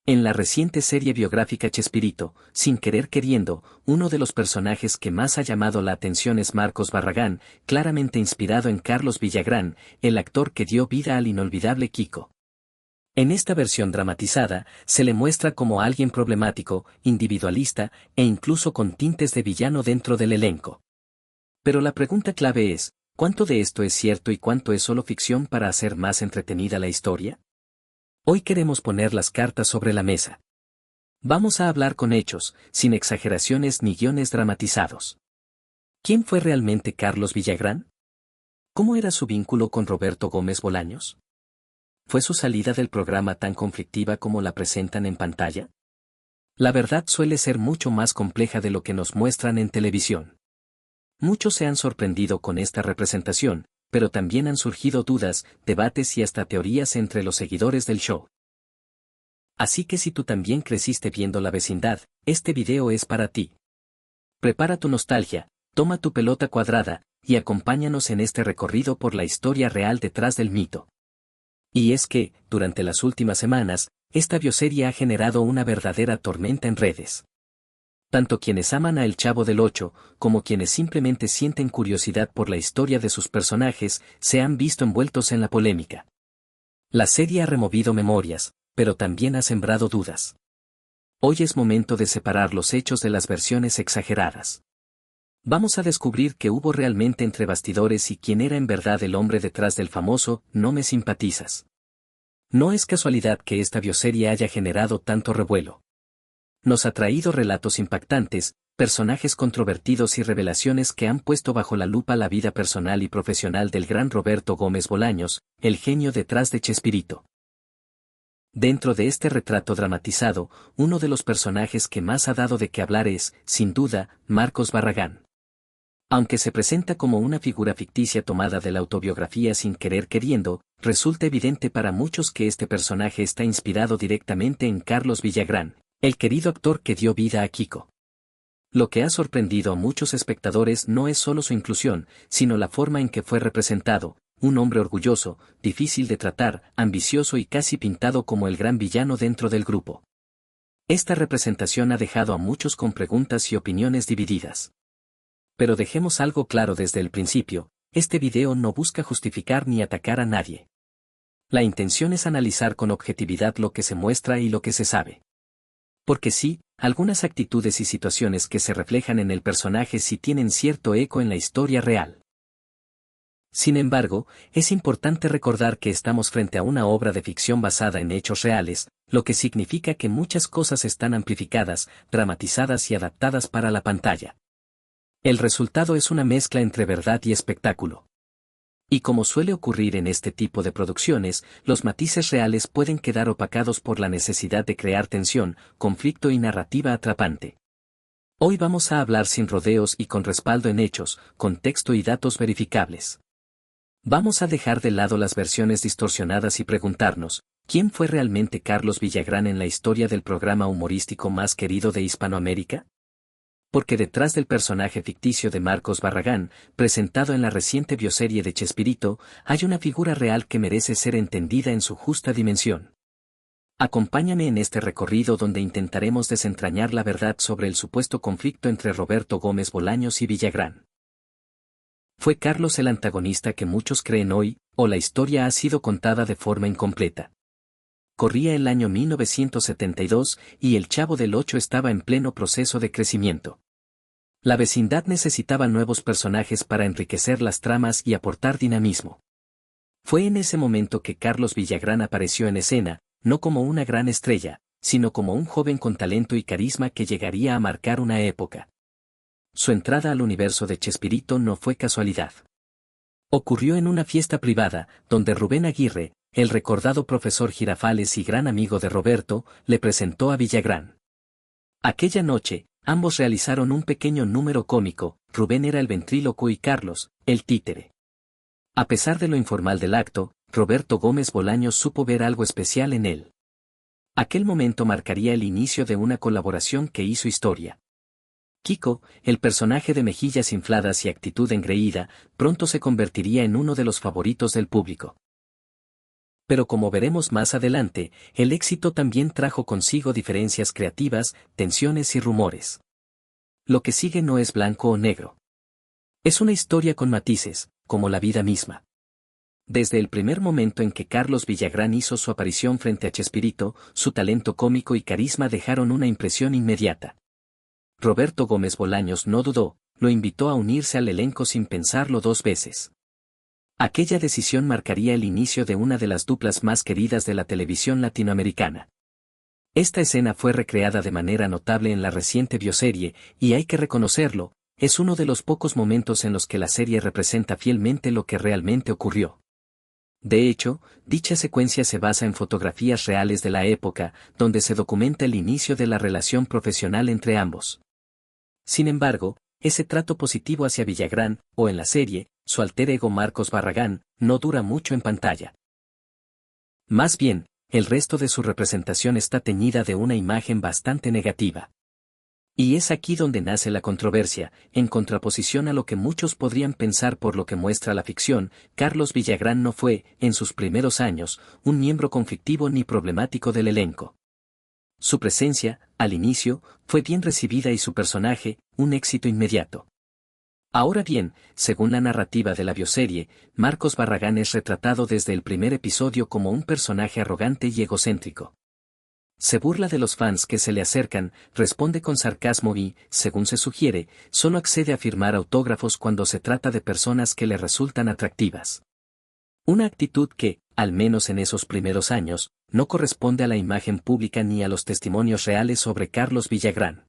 En la reciente serie biográfica Chespirito, sin querer queriendo, uno de los personajes que más ha llamado la atención es Marcos Barragán, claramente inspirado en Carlos Villagrán, el actor que dio vida al inolvidable Kiko. En esta versión dramatizada, se le muestra como alguien problemático, individualista, e incluso con tintes de villano dentro del elenco. Pero la pregunta clave es, ¿cuánto de esto es cierto y cuánto es solo ficción para hacer más entretenida la historia? Hoy queremos poner las cartas sobre la mesa. Vamos a hablar con hechos, sin exageraciones ni guiones dramatizados. ¿Quién fue realmente Carlos Villagrán? ¿Cómo era su vínculo con Roberto Gómez Bolaños? ¿Fue su salida del programa tan conflictiva como la presentan en pantalla? La verdad suele ser mucho más compleja de lo que nos muestran en televisión. Muchos se han sorprendido con esta representación, pero también han surgido dudas, debates y hasta teorías entre los seguidores del show. Así que si tú también creciste viendo La Vecindad, este video es para ti. Prepara tu nostalgia, toma tu pelota cuadrada, y acompáñanos en este recorrido por la historia real detrás del mito. Y es que, durante las últimas semanas, esta bioserie ha generado una verdadera tormenta en redes. Tanto quienes aman a El Chavo del Ocho, como quienes simplemente sienten curiosidad por la historia de sus personajes, se han visto envueltos en la polémica. La serie ha removido memorias, pero también ha sembrado dudas. Hoy es momento de separar los hechos de las versiones exageradas. Vamos a descubrir qué hubo realmente entre bastidores y quién era en verdad el hombre detrás del famoso "no me simpatizas". No es casualidad que esta bioserie haya generado tanto revuelo. Nos ha traído relatos impactantes, personajes controvertidos y revelaciones que han puesto bajo la lupa la vida personal y profesional del gran Roberto Gómez Bolaños, el genio detrás de Chespirito. Dentro de este retrato dramatizado, uno de los personajes que más ha dado de qué hablar es, sin duda, Marcos Barragán. Aunque se presenta como una figura ficticia tomada de la autobiografía Sin querer queriendo, resulta evidente para muchos que este personaje está inspirado directamente en Carlos Villagrán, el querido actor que dio vida a Kiko. Lo que ha sorprendido a muchos espectadores no es solo su inclusión, sino la forma en que fue representado, un hombre orgulloso, difícil de tratar, ambicioso y casi pintado como el gran villano dentro del grupo. Esta representación ha dejado a muchos con preguntas y opiniones divididas. Pero dejemos algo claro desde el principio, este video no busca justificar ni atacar a nadie. La intención es analizar con objetividad lo que se muestra y lo que se sabe. Porque sí, algunas actitudes y situaciones que se reflejan en el personaje sí tienen cierto eco en la historia real. Sin embargo, es importante recordar que estamos frente a una obra de ficción basada en hechos reales, lo que significa que muchas cosas están amplificadas, dramatizadas y adaptadas para la pantalla. El resultado es una mezcla entre verdad y espectáculo. Y como suele ocurrir en este tipo de producciones, los matices reales pueden quedar opacados por la necesidad de crear tensión, conflicto y narrativa atrapante. Hoy vamos a hablar sin rodeos y con respaldo en hechos, contexto y datos verificables. Vamos a dejar de lado las versiones distorsionadas y preguntarnos, ¿quién fue realmente Carlos Villagrán en la historia del programa humorístico más querido de Hispanoamérica? Porque detrás del personaje ficticio de Marcos Barragán, presentado en la reciente bioserie de Chespirito, hay una figura real que merece ser entendida en su justa dimensión. Acompáñame en este recorrido donde intentaremos desentrañar la verdad sobre el supuesto conflicto entre Roberto Gómez Bolaños y Villagrán. ¿Fue Carlos el antagonista que muchos creen hoy, o la historia ha sido contada de forma incompleta? Corría el año 1972 y El Chavo del Ocho estaba en pleno proceso de crecimiento. La Vecindad necesitaba nuevos personajes para enriquecer las tramas y aportar dinamismo. Fue en ese momento que Carlos Villagrán apareció en escena, no como una gran estrella, sino como un joven con talento y carisma que llegaría a marcar una época. Su entrada al universo de Chespirito no fue casualidad. Ocurrió en una fiesta privada, donde Rubén Aguirre, el recordado profesor Girafales y gran amigo de Roberto, le presentó a Villagrán. Aquella noche, ambos realizaron un pequeño número cómico, Rubén era el ventrílocuo y Carlos, el títere. A pesar de lo informal del acto, Roberto Gómez Bolaños supo ver algo especial en él. Aquel momento marcaría el inicio de una colaboración que hizo historia. Kiko, el personaje de mejillas infladas y actitud engreída, pronto se convertiría en uno de los favoritos del público. Pero como veremos más adelante, el éxito también trajo consigo diferencias creativas, tensiones y rumores. Lo que sigue no es blanco o negro. Es una historia con matices, como la vida misma. Desde el primer momento en que Carlos Villagrán hizo su aparición frente a Chespirito, su talento cómico y carisma dejaron una impresión inmediata. Roberto Gómez Bolaños no dudó, lo invitó a unirse al elenco sin pensarlo dos veces. Aquella decisión marcaría el inicio de una de las duplas más queridas de la televisión latinoamericana. Esta escena fue recreada de manera notable en la reciente bioserie, y hay que reconocerlo, es uno de los pocos momentos en los que la serie representa fielmente lo que realmente ocurrió. De hecho, dicha secuencia se basa en fotografías reales de la época, donde se documenta el inicio de la relación profesional entre ambos. Sin embargo, ese trato positivo hacia Villagrán, o en la serie, su alter ego Marcos Barragán, no dura mucho en pantalla. Más bien, el resto de su representación está teñida de una imagen bastante negativa. Y es aquí donde nace la controversia, en contraposición a lo que muchos podrían pensar por lo que muestra la ficción. Carlos Villagrán no fue, en sus primeros años, un miembro conflictivo ni problemático del elenco. Su presencia, al inicio, fue bien recibida y su personaje, un éxito inmediato. Ahora bien, según la narrativa de la bioserie, Marcos Barragán es retratado desde el primer episodio como un personaje arrogante y egocéntrico. Se burla de los fans que se le acercan, responde con sarcasmo y, según se sugiere, solo accede a firmar autógrafos cuando se trata de personas que le resultan atractivas. Una actitud que, al menos en esos primeros años, no corresponde a la imagen pública ni a los testimonios reales sobre Carlos Villagrán.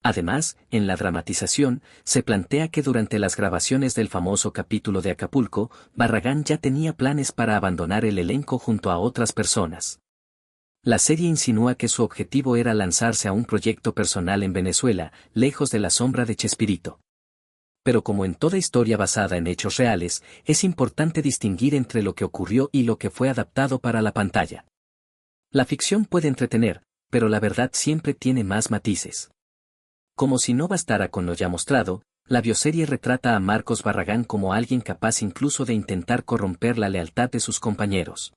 Además, en la dramatización, se plantea que durante las grabaciones del famoso capítulo de Acapulco, Barragán ya tenía planes para abandonar el elenco junto a otras personas. La serie insinúa que su objetivo era lanzarse a un proyecto personal en Venezuela, lejos de la sombra de Chespirito. Pero como en toda historia basada en hechos reales, es importante distinguir entre lo que ocurrió y lo que fue adaptado para la pantalla. La ficción puede entretener, pero la verdad siempre tiene más matices. Como si no bastara con lo ya mostrado, la bioserie retrata a Marcos Barragán como alguien capaz incluso de intentar corromper la lealtad de sus compañeros.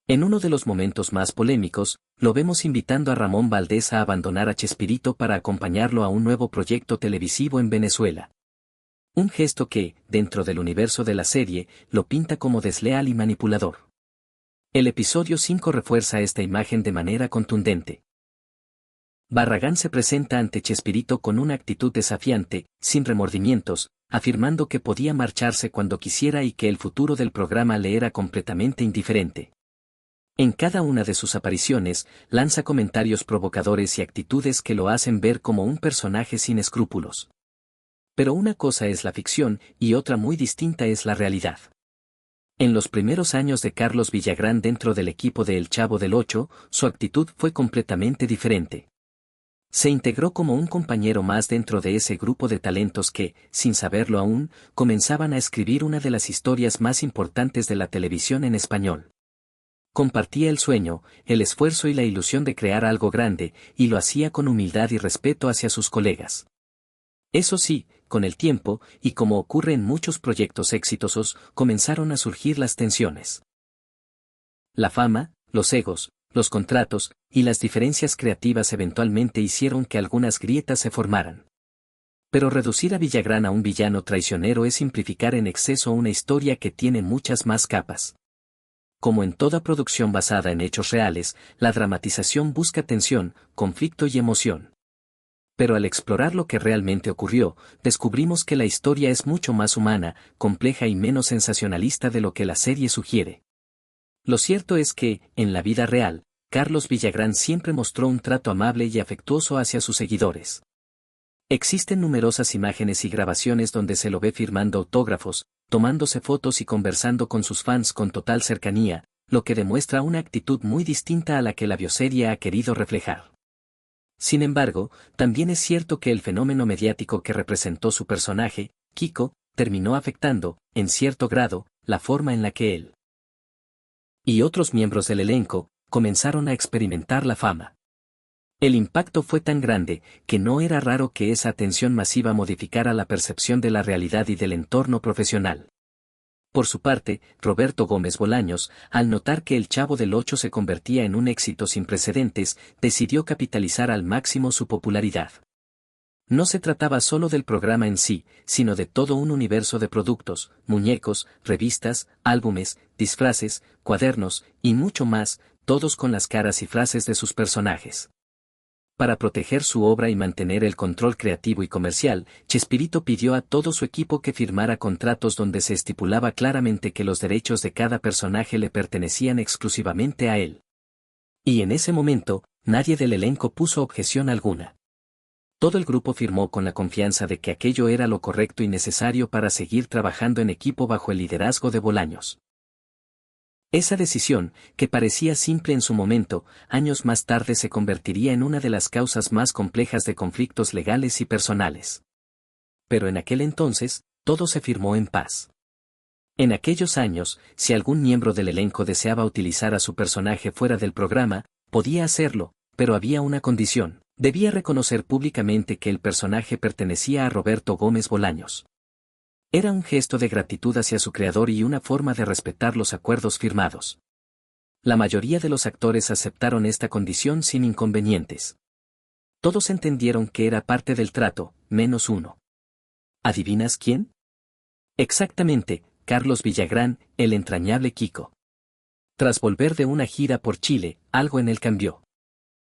En uno de los momentos más polémicos, lo vemos invitando a Ramón Valdés a abandonar a Chespirito para acompañarlo a un nuevo proyecto televisivo en Venezuela. Un gesto que, dentro del universo de la serie, lo pinta como desleal y manipulador. El episodio 5 refuerza esta imagen de manera contundente. Barragán se presenta ante Chespirito con una actitud desafiante, sin remordimientos, afirmando que podía marcharse cuando quisiera y que el futuro del programa le era completamente indiferente. En cada una de sus apariciones, lanza comentarios provocadores y actitudes que lo hacen ver como un personaje sin escrúpulos. Pero una cosa es la ficción y otra muy distinta es la realidad. En los primeros años de Carlos Villagrán dentro del equipo de El Chavo del Ocho, su actitud fue completamente diferente. Se integró como un compañero más dentro de ese grupo de talentos que, sin saberlo aún, comenzaban a escribir una de las historias más importantes de la televisión en español. Compartía el sueño, el esfuerzo y la ilusión de crear algo grande, y lo hacía con humildad y respeto hacia sus colegas. Eso sí, con el tiempo, y como ocurre en muchos proyectos exitosos, comenzaron a surgir las tensiones. La fama, los egos, los contratos, y las diferencias creativas eventualmente hicieron que algunas grietas se formaran. Pero reducir a Villagrán a un villano traicionero es simplificar en exceso una historia que tiene muchas más capas. Como en toda producción basada en hechos reales, la dramatización busca tensión, conflicto y emoción. Pero al explorar lo que realmente ocurrió, descubrimos que la historia es mucho más humana, compleja y menos sensacionalista de lo que la serie sugiere. Lo cierto es que, en la vida real, Carlos Villagrán siempre mostró un trato amable y afectuoso hacia sus seguidores. Existen numerosas imágenes y grabaciones donde se lo ve firmando autógrafos, tomándose fotos y conversando con sus fans con total cercanía, lo que demuestra una actitud muy distinta a la que la bioserie ha querido reflejar. Sin embargo, también es cierto que el fenómeno mediático que representó su personaje, Kiko, terminó afectando, en cierto grado, la forma en la que él y otros miembros del elenco comenzaron a experimentar la fama. El impacto fue tan grande que no era raro que esa atención masiva modificara la percepción de la realidad y del entorno profesional. Por su parte, Roberto Gómez Bolaños, al notar que El Chavo del Ocho se convertía en un éxito sin precedentes, decidió capitalizar al máximo su popularidad. No se trataba solo del programa en sí, sino de todo un universo de productos, muñecos, revistas, álbumes, disfraces, cuadernos, y mucho más, todos con las caras y frases de sus personajes. Para proteger su obra y mantener el control creativo y comercial, Chespirito pidió a todo su equipo que firmara contratos donde se estipulaba claramente que los derechos de cada personaje le pertenecían exclusivamente a él. Y en ese momento, nadie del elenco puso objeción alguna. Todo el grupo firmó con la confianza de que aquello era lo correcto y necesario para seguir trabajando en equipo bajo el liderazgo de Bolaños. Esa decisión, que parecía simple en su momento, años más tarde se convertiría en una de las causas más complejas de conflictos legales y personales. Pero en aquel entonces, todo se firmó en paz. En aquellos años, si algún miembro del elenco deseaba utilizar a su personaje fuera del programa, podía hacerlo, pero había una condición: debía reconocer públicamente que el personaje pertenecía a Roberto Gómez Bolaños. Era un gesto de gratitud hacia su creador y una forma de respetar los acuerdos firmados. La mayoría de los actores aceptaron esta condición sin inconvenientes. Todos entendieron que era parte del trato, menos uno. ¿Adivinas quién? Exactamente, Carlos Villagrán, el entrañable Kiko. Tras volver de una gira por Chile, algo en él cambió.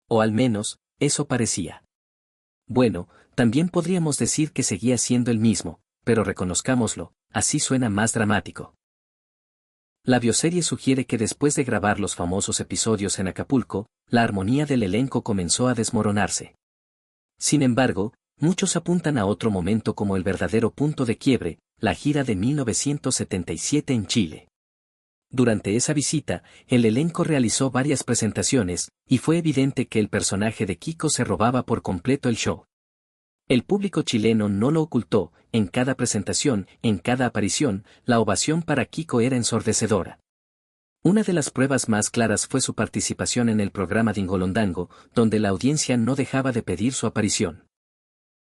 O al menos, eso parecía. Bueno, también podríamos decir que seguía siendo el mismo, pero reconozcámoslo, así suena más dramático. La bioserie sugiere que después de grabar los famosos episodios en Acapulco, la armonía del elenco comenzó a desmoronarse. Sin embargo, muchos apuntan a otro momento como el verdadero punto de quiebre, la gira de 1977 en Chile. Durante esa visita, el elenco realizó varias presentaciones, y fue evidente que el personaje de Kiko se robaba por completo el show. El público chileno no lo ocultó, en cada presentación, en cada aparición, la ovación para Kiko era ensordecedora. Una de las pruebas más claras fue su participación en el programa Dingolondango, donde la audiencia no dejaba de pedir su aparición.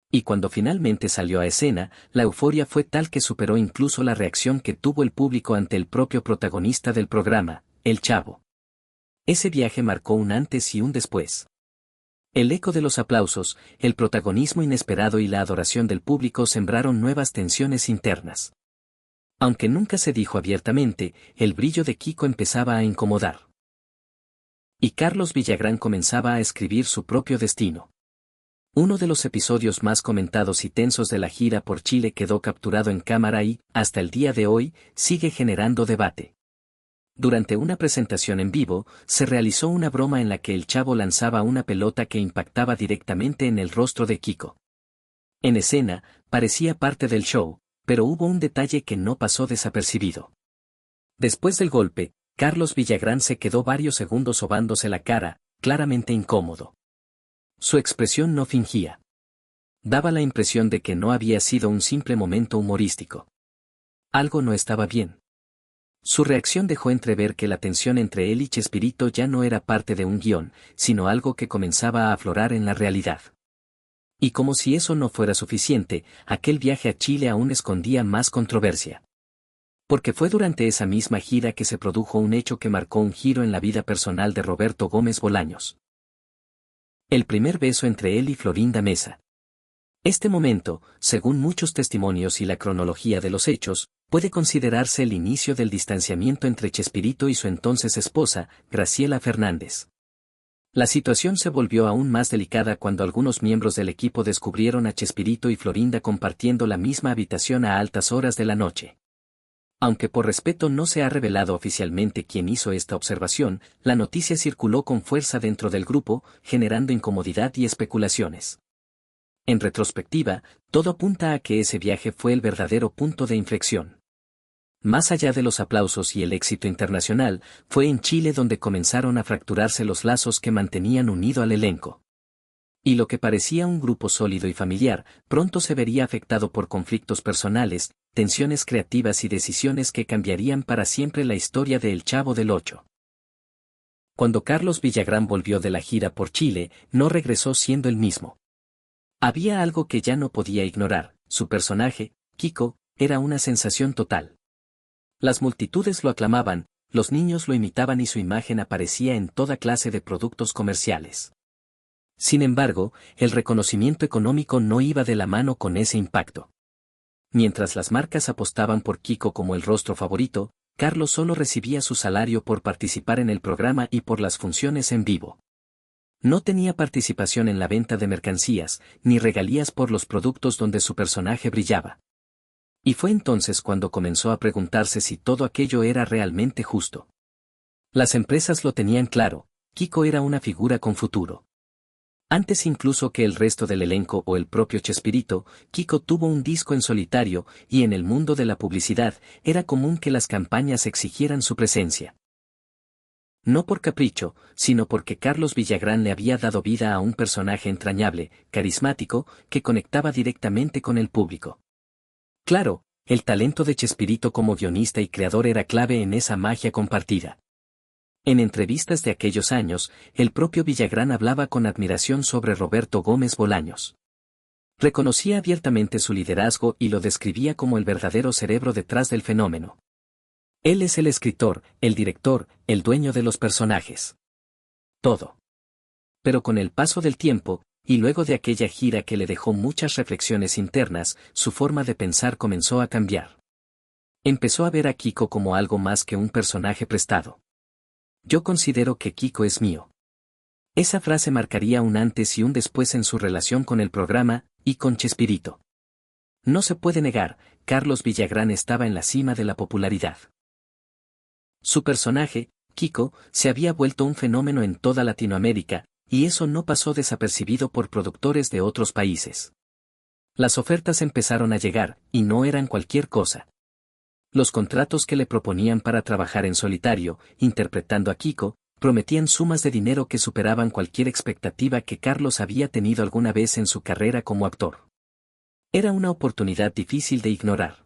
Y cuando finalmente salió a escena, la euforia fue tal que superó incluso la reacción que tuvo el público ante el propio protagonista del programa, El Chavo. Ese viaje marcó un antes y un después. El eco de los aplausos, el protagonismo inesperado y la adoración del público sembraron nuevas tensiones internas. Aunque nunca se dijo abiertamente, el brillo de Kiko empezaba a incomodar. Y Carlos Villagrán comenzaba a escribir su propio destino. Uno de los episodios más comentados y tensos de la gira por Chile quedó capturado en cámara y, hasta el día de hoy, sigue generando debate. Durante una presentación en vivo, se realizó una broma en la que el Chavo lanzaba una pelota que impactaba directamente en el rostro de Kiko. En escena, parecía parte del show, pero hubo un detalle que no pasó desapercibido. Después del golpe, Carlos Villagrán se quedó varios segundos sobándose la cara, claramente incómodo. Su expresión no fingía. Daba la impresión de que no había sido un simple momento humorístico. Algo no estaba bien. Su reacción dejó entrever que la tensión entre él y Chespirito ya no era parte de un guión, sino algo que comenzaba a aflorar en la realidad. Y como si eso no fuera suficiente, aquel viaje a Chile aún escondía más controversia. Porque fue durante esa misma gira que se produjo un hecho que marcó un giro en la vida personal de Roberto Gómez Bolaños. El primer beso entre él y Florinda Mesa. Este momento, según muchos testimonios y la cronología de los hechos, puede considerarse el inicio del distanciamiento entre Chespirito y su entonces esposa, Graciela Fernández. La situación se volvió aún más delicada cuando algunos miembros del equipo descubrieron a Chespirito y Florinda compartiendo la misma habitación a altas horas de la noche. Aunque por respeto no se ha revelado oficialmente quién hizo esta observación, la noticia circuló con fuerza dentro del grupo, generando incomodidad y especulaciones. En retrospectiva, todo apunta a que ese viaje fue el verdadero punto de inflexión. Más allá de los aplausos y el éxito internacional, fue en Chile donde comenzaron a fracturarse los lazos que mantenían unido al elenco. Y lo que parecía un grupo sólido y familiar, pronto se vería afectado por conflictos personales, tensiones creativas y decisiones que cambiarían para siempre la historia de El Chavo del Ocho. Cuando Carlos Villagrán volvió de la gira por Chile, no regresó siendo el mismo. Había algo que ya no podía ignorar: su personaje, Kiko, era una sensación total. Las multitudes lo aclamaban, los niños lo imitaban y su imagen aparecía en toda clase de productos comerciales. Sin embargo, el reconocimiento económico no iba de la mano con ese impacto. Mientras las marcas apostaban por Kiko como el rostro favorito, Carlos solo recibía su salario por participar en el programa y por las funciones en vivo. No tenía participación en la venta de mercancías, ni regalías por los productos donde su personaje brillaba. Y fue entonces cuando comenzó a preguntarse si todo aquello era realmente justo. Las empresas lo tenían claro, Kiko era una figura con futuro. Antes incluso que el resto del elenco o el propio Chespirito, Kiko tuvo un disco en solitario, y en el mundo de la publicidad, era común que las campañas exigieran su presencia. No por capricho, sino porque Carlos Villagrán le había dado vida a un personaje entrañable, carismático, que conectaba directamente con el público. Claro, el talento de Chespirito como guionista y creador era clave en esa magia compartida. En entrevistas de aquellos años, el propio Villagrán hablaba con admiración sobre Roberto Gómez Bolaños. Reconocía abiertamente su liderazgo y lo describía como el verdadero cerebro detrás del fenómeno. Él es el escritor, el director, el dueño de los personajes. Todo. Pero con el paso del tiempo, y luego de aquella gira que le dejó muchas reflexiones internas, su forma de pensar comenzó a cambiar. Empezó a ver a Kiko como algo más que un personaje prestado. Yo considero que Kiko es mío. Esa frase marcaría un antes y un después en su relación con el programa, y con Chespirito. No se puede negar, Carlos Villagrán estaba en la cima de la popularidad. Su personaje, Kiko, se había vuelto un fenómeno en toda Latinoamérica, y eso no pasó desapercibido por productores de otros países. Las ofertas empezaron a llegar, y no eran cualquier cosa. Los contratos que le proponían para trabajar en solitario, interpretando a Kiko, prometían sumas de dinero que superaban cualquier expectativa que Carlos había tenido alguna vez en su carrera como actor. Era una oportunidad difícil de ignorar.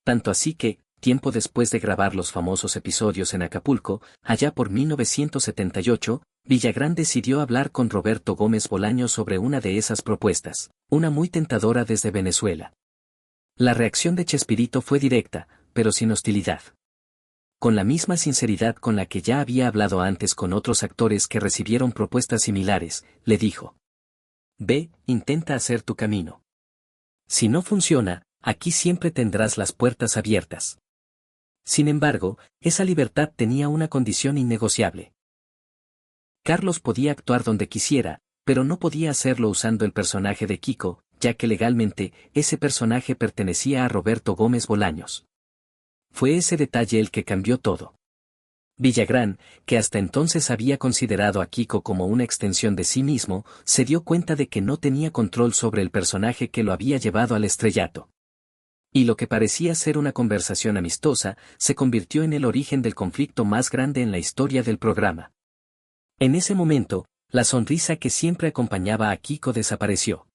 Tanto así que, tiempo después de grabar los famosos episodios en Acapulco, allá por 1978, Villagrán decidió hablar con Roberto Gómez Bolaños sobre una de esas propuestas, una muy tentadora desde Venezuela. La reacción de Chespirito fue directa, pero sin hostilidad. Con la misma sinceridad con la que ya había hablado antes con otros actores que recibieron propuestas similares, le dijo: «Ve, intenta hacer tu camino. Si no funciona, aquí siempre tendrás las puertas abiertas». Sin embargo, esa libertad tenía una condición innegociable. Carlos podía actuar donde quisiera, pero no podía hacerlo usando el personaje de Kiko, ya que legalmente, ese personaje pertenecía a Roberto Gómez Bolaños. Fue ese detalle el que cambió todo. Villagrán, que hasta entonces había considerado a Kiko como una extensión de sí mismo, se dio cuenta de que no tenía control sobre el personaje que lo había llevado al estrellato. Y lo que parecía ser una conversación amistosa, se convirtió en el origen del conflicto más grande en la historia del programa. En ese momento, la sonrisa que siempre acompañaba a Kiko desapareció.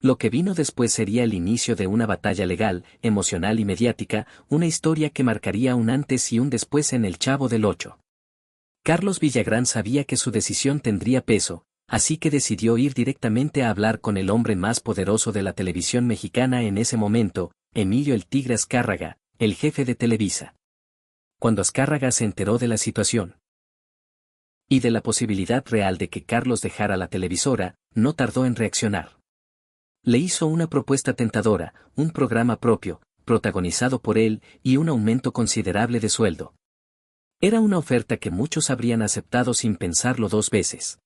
Lo que vino después sería el inicio de una batalla legal, emocional y mediática, una historia que marcaría un antes y un después en El Chavo del Ocho. Carlos Villagrán sabía que su decisión tendría peso, así que decidió ir directamente a hablar con el hombre más poderoso de la televisión mexicana en ese momento, Emilio el Tigre Azcárraga, el jefe de Televisa. Cuando Azcárraga se enteró de la situación y de la posibilidad real de que Carlos dejara la televisora, no tardó en reaccionar. Le hizo una propuesta tentadora, un programa propio, protagonizado por él, y un aumento considerable de sueldo. Era una oferta que muchos habrían aceptado sin pensarlo dos veces.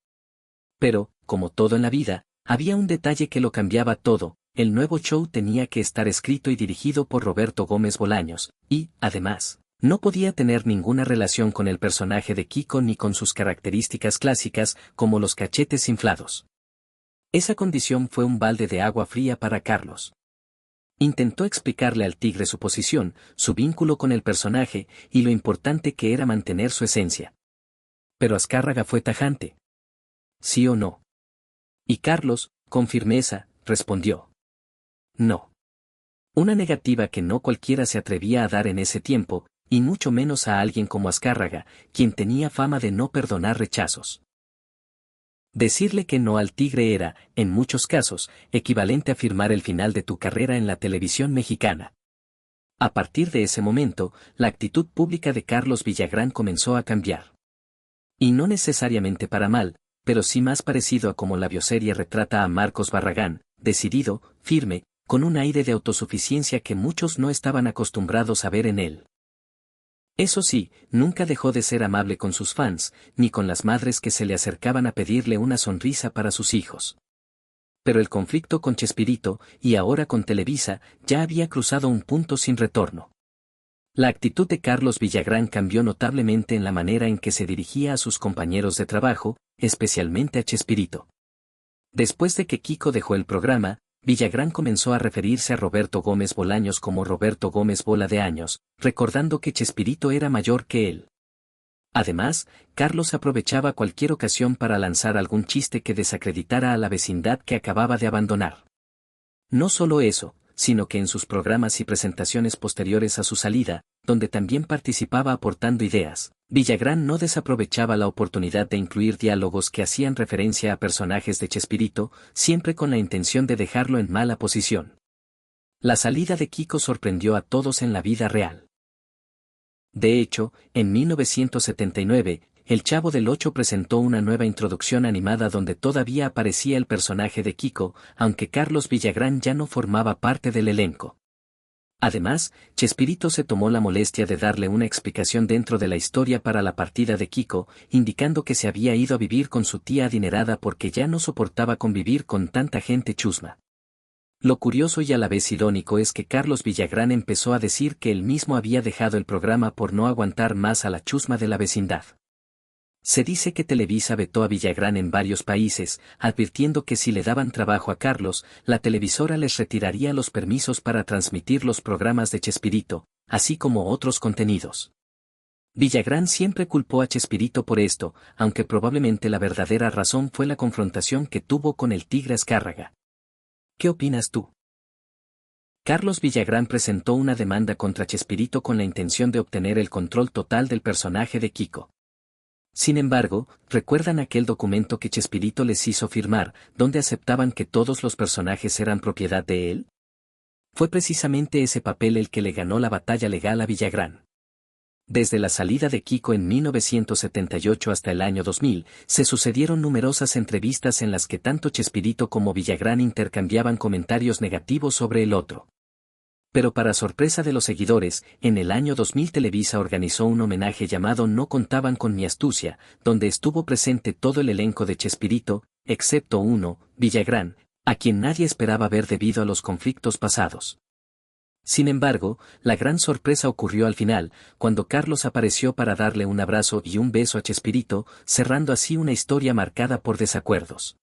Pero, como todo en la vida, había un detalle que lo cambiaba todo: el nuevo show tenía que estar escrito y dirigido por Roberto Gómez Bolaños, y, además, no podía tener ninguna relación con el personaje de Kiko ni con sus características clásicas, como los cachetes inflados. Esa condición fue un balde de agua fría para Carlos. Intentó explicarle al tigre su posición, su vínculo con el personaje, y lo importante que era mantener su esencia. Pero Azcárraga fue tajante. ¿Sí o no? Y Carlos, con firmeza, respondió: no. Una negativa que no cualquiera se atrevía a dar en ese tiempo, y mucho menos a alguien como Azcárraga, quien tenía fama de no perdonar rechazos. Decirle que no al tigre era, en muchos casos, equivalente a firmar el final de tu carrera en la televisión mexicana. A partir de ese momento, la actitud pública de Carlos Villagrán comenzó a cambiar. Y no necesariamente para mal, pero sí más parecido a como la bioserie retrata a Marcos Barragán, decidido, firme, con un aire de autosuficiencia que muchos no estaban acostumbrados a ver en él. Eso sí, nunca dejó de ser amable con sus fans, ni con las madres que se le acercaban a pedirle una sonrisa para sus hijos. Pero el conflicto con Chespirito, y ahora con Televisa, ya había cruzado un punto sin retorno. La actitud de Carlos Villagrán cambió notablemente en la manera en que se dirigía a sus compañeros de trabajo, especialmente a Chespirito. Después de que Kiko dejó el programa, Villagrán comenzó a referirse a Roberto Gómez Bolaños como Roberto Gómez Bola de Años, recordando que Chespirito era mayor que él. Además, Carlos aprovechaba cualquier ocasión para lanzar algún chiste que desacreditara a la vecindad que acababa de abandonar. No solo eso, sino que en sus programas y presentaciones posteriores a su salida, donde también participaba aportando ideas, Villagrán no desaprovechaba la oportunidad de incluir diálogos que hacían referencia a personajes de Chespirito, siempre con la intención de dejarlo en mala posición. La salida de Kiko sorprendió a todos en la vida real. De hecho, en 1979, El Chavo del Ocho presentó una nueva introducción animada donde todavía aparecía el personaje de Kiko, aunque Carlos Villagrán ya no formaba parte del elenco. Además, Chespirito se tomó la molestia de darle una explicación dentro de la historia para la partida de Kiko, indicando que se había ido a vivir con su tía adinerada porque ya no soportaba convivir con tanta gente chusma. Lo curioso y a la vez irónico es que Carlos Villagrán empezó a decir que él mismo había dejado el programa por no aguantar más a la chusma de la vecindad. Se dice que Televisa vetó a Villagrán en varios países, advirtiendo que si le daban trabajo a Carlos, la televisora les retiraría los permisos para transmitir los programas de Chespirito, así como otros contenidos. Villagrán siempre culpó a Chespirito por esto, aunque probablemente la verdadera razón fue la confrontación que tuvo con el Tigre Azcárraga. ¿Qué opinas tú? Carlos Villagrán presentó una demanda contra Chespirito con la intención de obtener el control total del personaje de Kiko. Sin embargo, ¿recuerdan aquel documento que Chespirito les hizo firmar, donde aceptaban que todos los personajes eran propiedad de él? Fue precisamente ese papel el que le ganó la batalla legal a Villagrán. Desde la salida de Kiko en 1978 hasta el año 2000, se sucedieron numerosas entrevistas en las que tanto Chespirito como Villagrán intercambiaban comentarios negativos sobre el otro. Pero para sorpresa de los seguidores, en el año 2000 Televisa organizó un homenaje llamado No contaban con mi astucia, donde estuvo presente todo el elenco de Chespirito, excepto uno, Villagrán, a quien nadie esperaba ver debido a los conflictos pasados. Sin embargo, la gran sorpresa ocurrió al final, cuando Carlos apareció para darle un abrazo y un beso a Chespirito, cerrando así una historia marcada por desacuerdos.